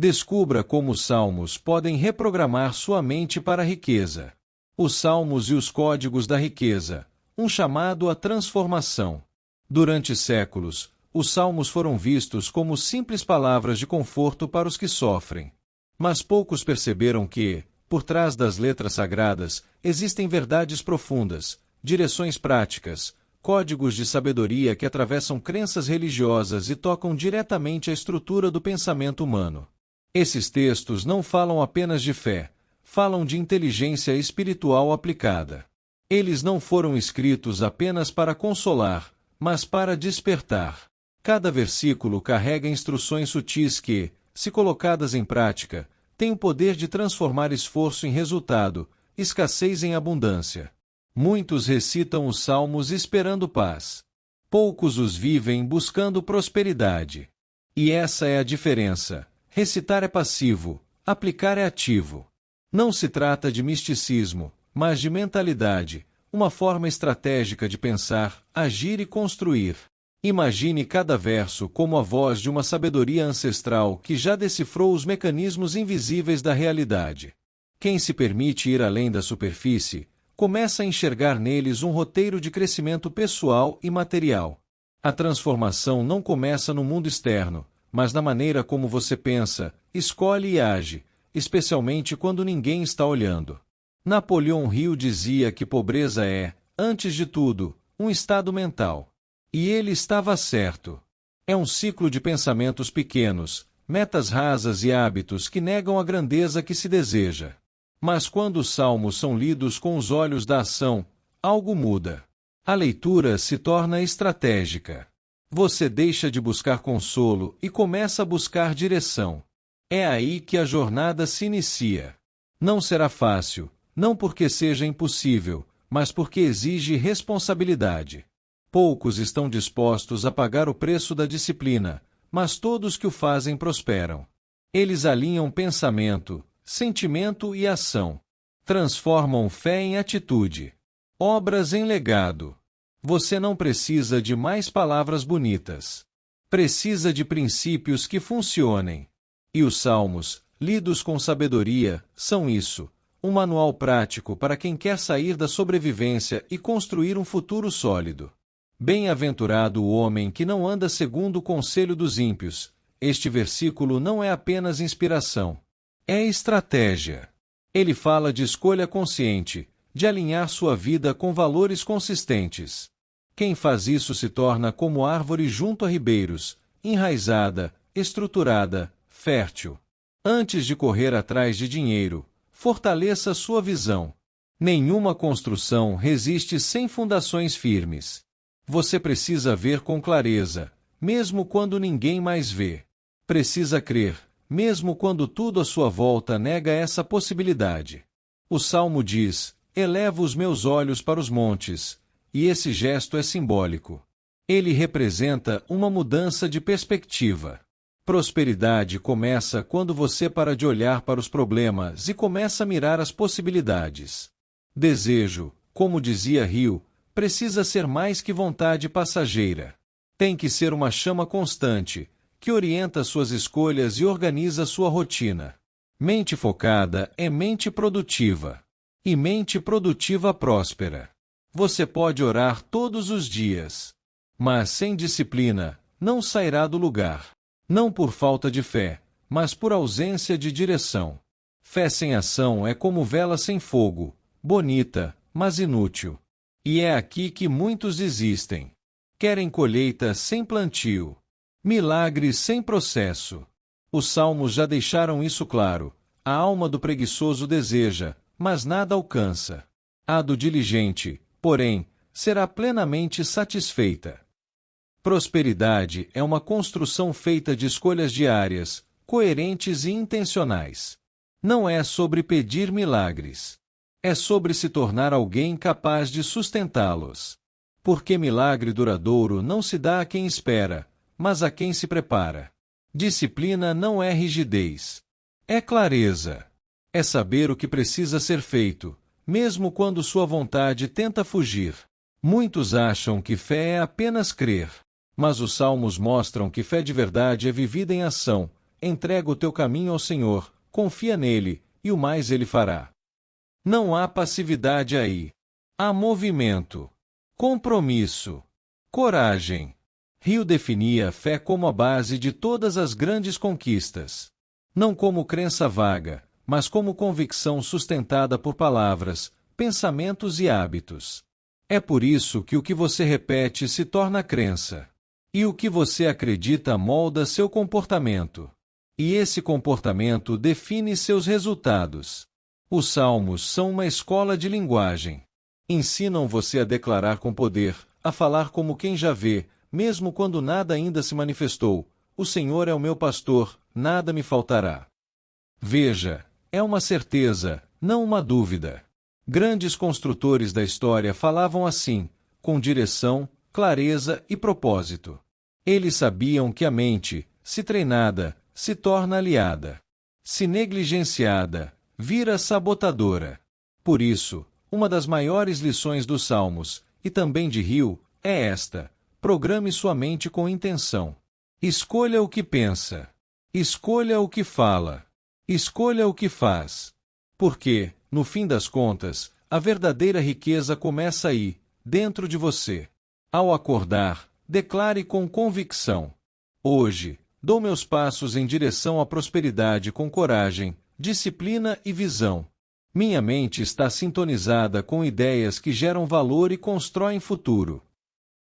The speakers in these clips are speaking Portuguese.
Descubra como os salmos podem reprogramar sua mente para a riqueza. Os salmos e os códigos da riqueza, um chamado à transformação. Durante séculos, os salmos foram vistos como simples palavras de conforto para os que sofrem. Mas poucos perceberam que, por trás das letras sagradas, existem verdades profundas, direções práticas, códigos de sabedoria que atravessam crenças religiosas e tocam diretamente a estrutura do pensamento humano. Esses textos não falam apenas de fé, falam de inteligência espiritual aplicada. Eles não foram escritos apenas para consolar, mas para despertar. Cada versículo carrega instruções sutis que, se colocadas em prática, têm o poder de transformar esforço em resultado, escassez em abundância. Muitos recitam os salmos esperando paz. Poucos os vivem buscando prosperidade. E essa é a diferença. Recitar é passivo, aplicar é ativo. Não se trata de misticismo, mas de mentalidade, uma forma estratégica de pensar, agir e construir. Imagine cada verso como a voz de uma sabedoria ancestral que já decifrou os mecanismos invisíveis da realidade. Quem se permite ir além da superfície, começa a enxergar neles um roteiro de crescimento pessoal e material. A transformação não começa no mundo externo, mas na maneira como você pensa, escolhe e age, especialmente quando ninguém está olhando. Napoleão Hill dizia que pobreza é, antes de tudo, um estado mental. E ele estava certo. É um ciclo de pensamentos pequenos, metas rasas e hábitos que negam a grandeza que se deseja. Mas quando os salmos são lidos com os olhos da ação, algo muda. A leitura se torna estratégica. Você deixa de buscar consolo e começa a buscar direção. É aí que a jornada se inicia. Não será fácil, não porque seja impossível, mas porque exige responsabilidade. Poucos estão dispostos a pagar o preço da disciplina, mas todos que o fazem prosperam. Eles alinham pensamento, sentimento e ação. Transformam fé em atitude. Obras em legado. Você não precisa de mais palavras bonitas. Precisa de princípios que funcionem. E os salmos, lidos com sabedoria, são isso, um manual prático para quem quer sair da sobrevivência e construir um futuro sólido. Bem-aventurado o homem que não anda segundo o conselho dos ímpios. Este versículo não é apenas inspiração. É estratégia. Ele fala de escolha consciente, de alinhar sua vida com valores consistentes. Quem faz isso se torna como árvore junto a ribeiros, enraizada, estruturada, fértil. Antes de correr atrás de dinheiro, fortaleça sua visão. Nenhuma construção resiste sem fundações firmes. Você precisa ver com clareza, mesmo quando ninguém mais vê. Precisa crer, mesmo quando tudo à sua volta nega essa possibilidade. O Salmo diz: eleva os meus olhos para os montes, e esse gesto é simbólico. Ele representa uma mudança de perspectiva. Prosperidade começa quando você para de olhar para os problemas e começa a mirar as possibilidades. Desejo, como dizia Hill, precisa ser mais que vontade passageira. Tem que ser uma chama constante, que orienta suas escolhas e organiza sua rotina. Mente focada é mente produtiva. E mente produtiva próspera. Você pode orar todos os dias. Mas sem disciplina, não sairá do lugar. Não por falta de fé, mas por ausência de direção. Fé sem ação é como vela sem fogo, bonita, mas inútil. E é aqui que muitos desistem. Querem colheita sem plantio. Milagres sem processo. Os salmos já deixaram isso claro. A alma do preguiçoso deseja, mas nada alcança. A do diligente, porém, será plenamente satisfeita. Prosperidade é uma construção feita de escolhas diárias, coerentes e intencionais. Não é sobre pedir milagres. É sobre se tornar alguém capaz de sustentá-los. Porque milagre duradouro não se dá a quem espera, mas a quem se prepara. Disciplina não é rigidez. É clareza. É saber o que precisa ser feito, mesmo quando sua vontade tenta fugir. Muitos acham que fé é apenas crer. Mas os salmos mostram que fé de verdade é vivida em ação, entrega o teu caminho ao Senhor, confia nele, e o mais ele fará. Não há passividade aí. Há movimento, compromisso, coragem. Rio definia a fé como a base de todas as grandes conquistas. Não como crença vaga, mas como convicção sustentada por palavras, pensamentos e hábitos. É por isso que o que você repete se torna crença. E o que você acredita molda seu comportamento. E esse comportamento define seus resultados. Os salmos são uma escola de linguagem. Ensinam você a declarar com poder, a falar como quem já vê, mesmo quando nada ainda se manifestou. O Senhor é o meu pastor, nada me faltará. Veja, é uma certeza, não uma dúvida. Grandes construtores da história falavam assim, com direção, clareza e propósito. Eles sabiam que a mente, se treinada, se torna aliada. Se negligenciada, vira sabotadora. Por isso, uma das maiores lições dos Salmos, e também de Rio, é esta: programe sua mente com intenção. Escolha o que pensa. Escolha o que fala. Escolha o que faz. Porque, no fim das contas, a verdadeira riqueza começa aí, dentro de você. Ao acordar, declare com convicção: hoje, dou meus passos em direção à prosperidade com coragem, disciplina e visão. Minha mente está sintonizada com ideias que geram valor e constroem futuro.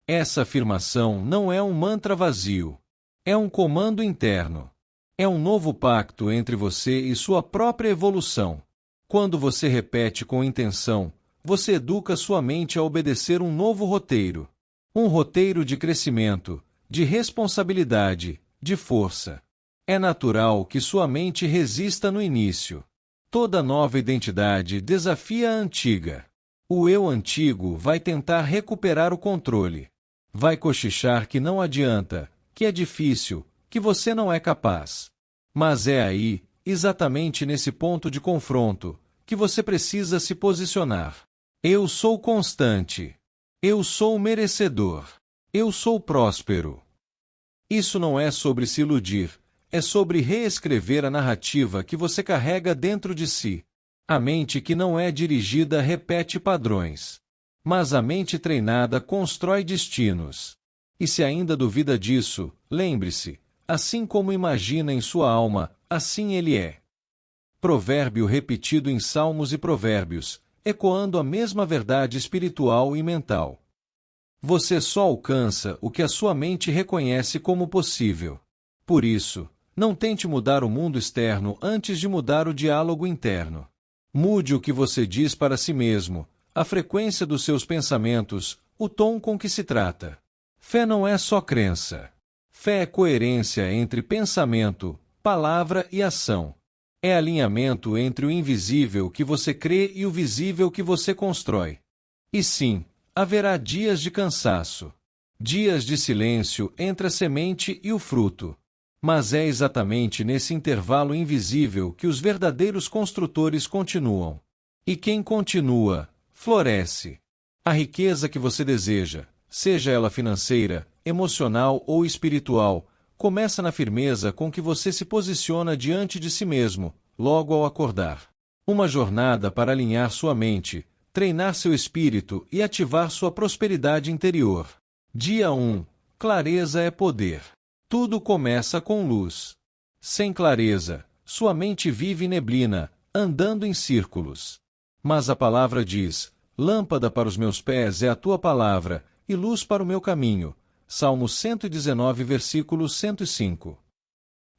Essa afirmação não é um mantra vazio. É um comando interno. É um novo pacto entre você e sua própria evolução. Quando você repete com intenção, você educa sua mente a obedecer um novo roteiro. Um roteiro de crescimento, de responsabilidade, de força. É natural que sua mente resista no início. Toda nova identidade desafia a antiga. O eu antigo vai tentar recuperar o controle. Vai cochichar que não adianta, que é difícil, que você não é capaz. Mas é aí, exatamente nesse ponto de confronto, que você precisa se posicionar. Eu sou constante. Eu sou merecedor. Eu sou próspero. Isso não é sobre se iludir, é sobre reescrever a narrativa que você carrega dentro de si. A mente que não é dirigida repete padrões. Mas a mente treinada constrói destinos. E se ainda duvida disso, lembre-se, assim como imagina em sua alma, assim ele é. Provérbio repetido em Salmos e Provérbios, ecoando a mesma verdade espiritual e mental. Você só alcança o que a sua mente reconhece como possível. Por isso, não tente mudar o mundo externo antes de mudar o diálogo interno. Mude o que você diz para si mesmo, a frequência dos seus pensamentos, o tom com que se trata. Fé não é só crença. Fé é coerência entre pensamento, palavra e ação. É alinhamento entre o invisível que você crê e o visível que você constrói. E sim, haverá dias de cansaço. Dias de silêncio entre a semente e o fruto. Mas é exatamente nesse intervalo invisível que os verdadeiros construtores continuam. E quem continua, floresce. A riqueza que você deseja, seja ela financeira, emocional ou espiritual, começa na firmeza com que você se posiciona diante de si mesmo, logo ao acordar. Uma jornada para alinhar sua mente, treinar seu espírito e ativar sua prosperidade interior. Dia 1. Clareza é poder. Tudo começa com luz. Sem clareza, sua mente vive neblina, andando em círculos. Mas a palavra diz: lâmpada para os meus pés é a tua palavra, e luz para o meu caminho. Salmo 119, versículo 105.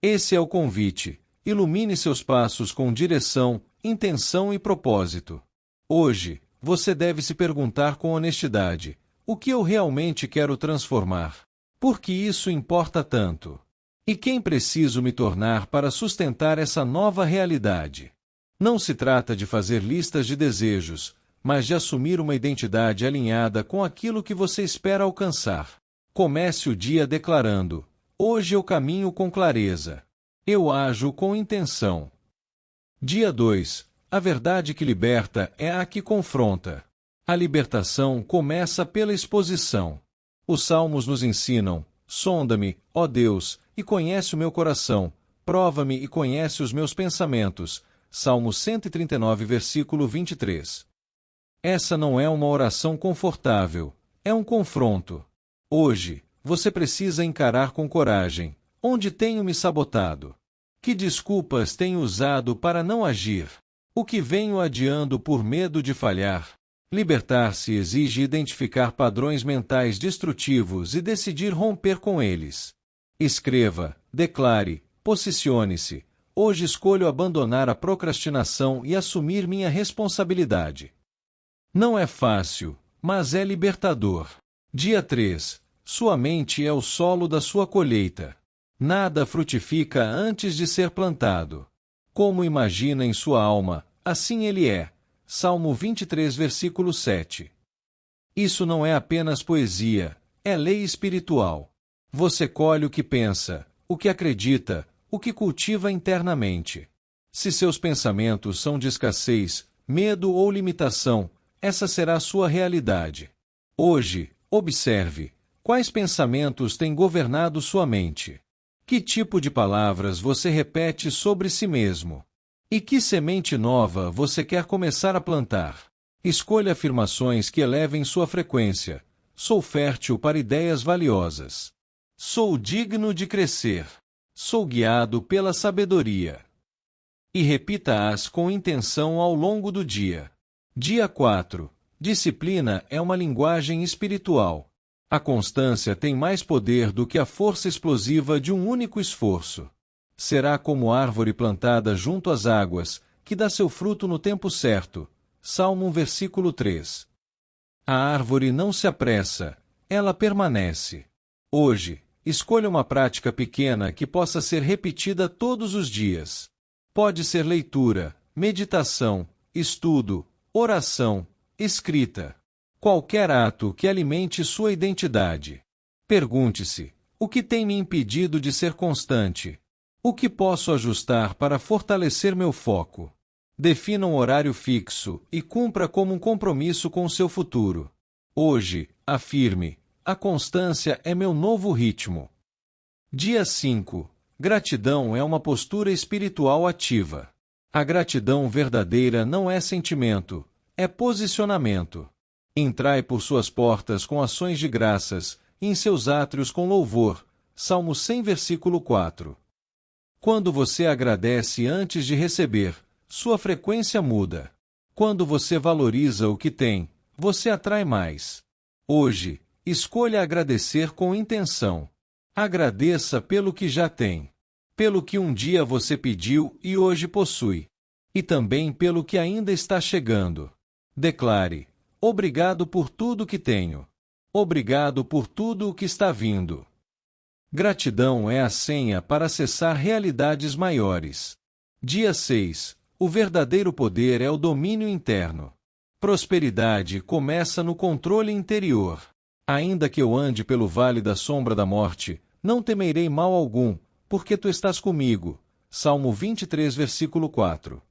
Esse é o convite. Ilumine seus passos com direção, intenção e propósito. Hoje, você deve se perguntar com honestidade: o que eu realmente quero transformar? Por que isso importa tanto? E quem preciso me tornar para sustentar essa nova realidade? Não se trata de fazer listas de desejos, mas de assumir uma identidade alinhada com aquilo que você espera alcançar. Comece o dia declarando: hoje eu caminho com clareza. Eu ajo com intenção. Dia 2. A verdade que liberta é a que confronta. A libertação começa pela exposição. Os Salmos nos ensinam: sonda-me, ó Deus, e conhece o meu coração, Prova-me e conhece os meus pensamentos. Salmo 139, versículo 23. Essa não é uma oração confortável, é um confronto. Hoje, você precisa encarar com coragem: onde tenho me sabotado? Que desculpas tenho usado para não agir? O que venho adiando por medo de falhar? Libertar-se exige identificar padrões mentais destrutivos e decidir romper com eles. Escreva, declare, posicione-se. Hoje escolho abandonar a procrastinação e assumir minha responsabilidade. Não é fácil, mas é libertador. Dia 3. Sua mente é o solo da sua colheita. Nada frutifica antes de ser plantado. Como imagina em sua alma, assim ele é. Salmo 23, versículo 7. Isso não é apenas poesia, é lei espiritual. Você colhe o que pensa, o que acredita, o que cultiva internamente. Se seus pensamentos são de escassez, medo ou limitação, essa será a sua realidade. Hoje, observe: quais pensamentos têm governado sua mente? Que tipo de palavras você repete sobre si mesmo? E que semente nova você quer começar a plantar? Escolha afirmações que elevem sua frequência. Sou fértil para ideias valiosas. Sou digno de crescer. Sou guiado pela sabedoria. E repita-as com intenção ao longo do dia. Dia 4. Disciplina é uma linguagem espiritual. A constância tem mais poder do que a força explosiva de um único esforço. Será como árvore plantada junto às águas, que dá seu fruto no tempo certo. Salmo 1, versículo 3. A árvore não se apressa, ela permanece. Hoje, escolha uma prática pequena que possa ser repetida todos os dias. Pode ser leitura, meditação, estudo, oração, escrita. Qualquer ato que alimente sua identidade. Pergunte-se: o que tem me impedido de ser constante? O que posso ajustar para fortalecer meu foco? Defina um horário fixo e cumpra como um compromisso com o seu futuro. Hoje, afirme: a constância é meu novo ritmo. Dia 5. Gratidão é uma postura espiritual ativa. A gratidão verdadeira não é sentimento, é posicionamento. Entrai por suas portas com ações de graças, e em seus átrios com louvor. Salmo 100, versículo 4. Quando você agradece antes de receber, sua frequência muda. Quando você valoriza o que tem, você atrai mais. Hoje, escolha agradecer com intenção. Agradeça pelo que já tem. Pelo que um dia você pediu e hoje possui. E também pelo que ainda está chegando. Declare: obrigado por tudo que tenho. Obrigado por tudo o que está vindo. Gratidão é a senha para acessar realidades maiores. Dia 6. O verdadeiro poder é o domínio interno. Prosperidade começa no controle interior. Ainda que eu ande pelo vale da sombra da morte, não temerei mal algum, porque tu estás comigo. Salmo 23, versículo 4.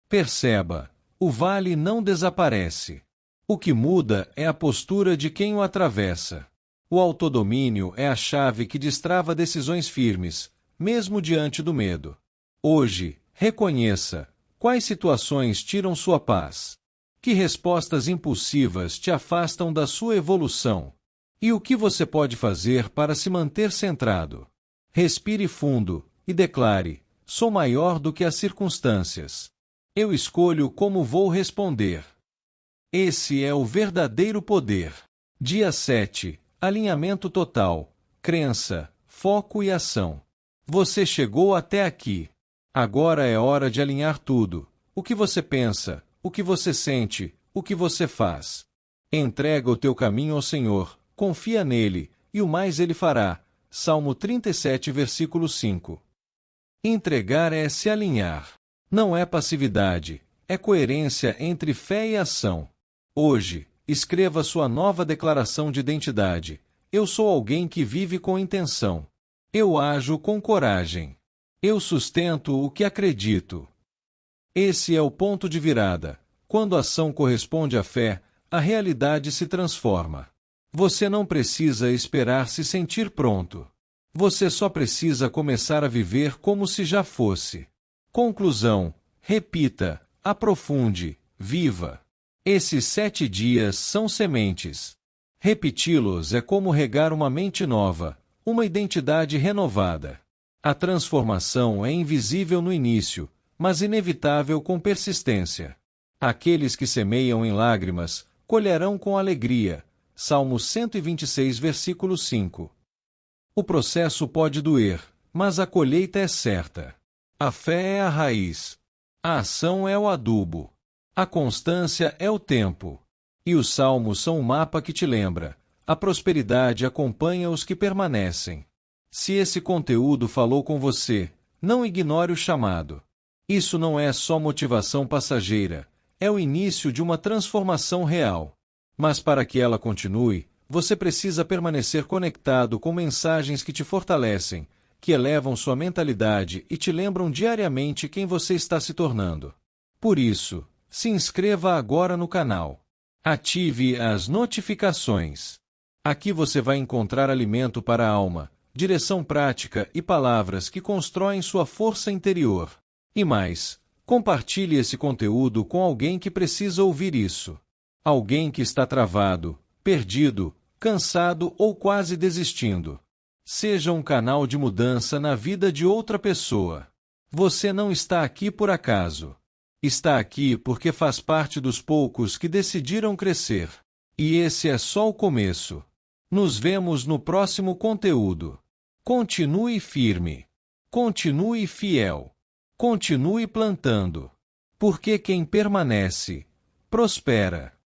Perceba: o vale não desaparece. O que muda é a postura de quem o atravessa. O autodomínio é a chave que destrava decisões firmes, mesmo diante do medo. Hoje, reconheça: quais situações tiram sua paz? Que respostas impulsivas te afastam da sua evolução? E o que você pode fazer para se manter centrado? Respire fundo e declare: sou maior do que as circunstâncias. Eu escolho como vou responder. Esse é o verdadeiro poder. Dia 7. Alinhamento total. Crença, foco e ação. Você chegou até aqui. Agora é hora de alinhar tudo. O que você pensa, o que você sente, o que você faz. Entrega o teu caminho ao Senhor, confia nele, e o mais ele fará. Salmo 37, versículo 5. Entregar é se alinhar. Não é passividade, é coerência entre fé e ação. Hoje, escreva sua nova declaração de identidade. Eu sou alguém que vive com intenção. Eu ajo com coragem. Eu sustento o que acredito. Esse é o ponto de virada. Quando a ação corresponde à fé, a realidade se transforma. Você não precisa esperar se sentir pronto. Você só precisa começar a viver como se já fosse. Conclusão: repita, aprofunde, viva. Esses 7 dias são sementes. Repeti-los é como regar uma mente nova, uma identidade renovada. A transformação é invisível no início, mas inevitável com persistência. Aqueles que semeiam em lágrimas, colherão com alegria. Salmo 126, versículo 5. O processo pode doer, mas a colheita é certa. A fé é a raiz. A ação é o adubo. A constância é o tempo. E os salmos são um mapa que te lembra: a prosperidade acompanha os que permanecem. Se esse conteúdo falou com você, não ignore o chamado. Isso não é só motivação passageira, é o início de uma transformação real. Mas para que ela continue, você precisa permanecer conectado com mensagens que te fortalecem, que elevam sua mentalidade e te lembram diariamente quem você está se tornando. Por isso, se inscreva agora no canal. Ative as notificações. Aqui você vai encontrar alimento para a alma, direção prática e palavras que constroem sua força interior. E mais, compartilhe esse conteúdo com alguém que precisa ouvir isso. Alguém que está travado, perdido, cansado ou quase desistindo. Seja um canal de mudança na vida de outra pessoa. Você não está aqui por acaso. Está aqui porque faz parte dos poucos que decidiram crescer. E esse é só o começo. Nos vemos no próximo conteúdo. Continue firme. Continue fiel. Continue plantando. Porque quem permanece, prospera.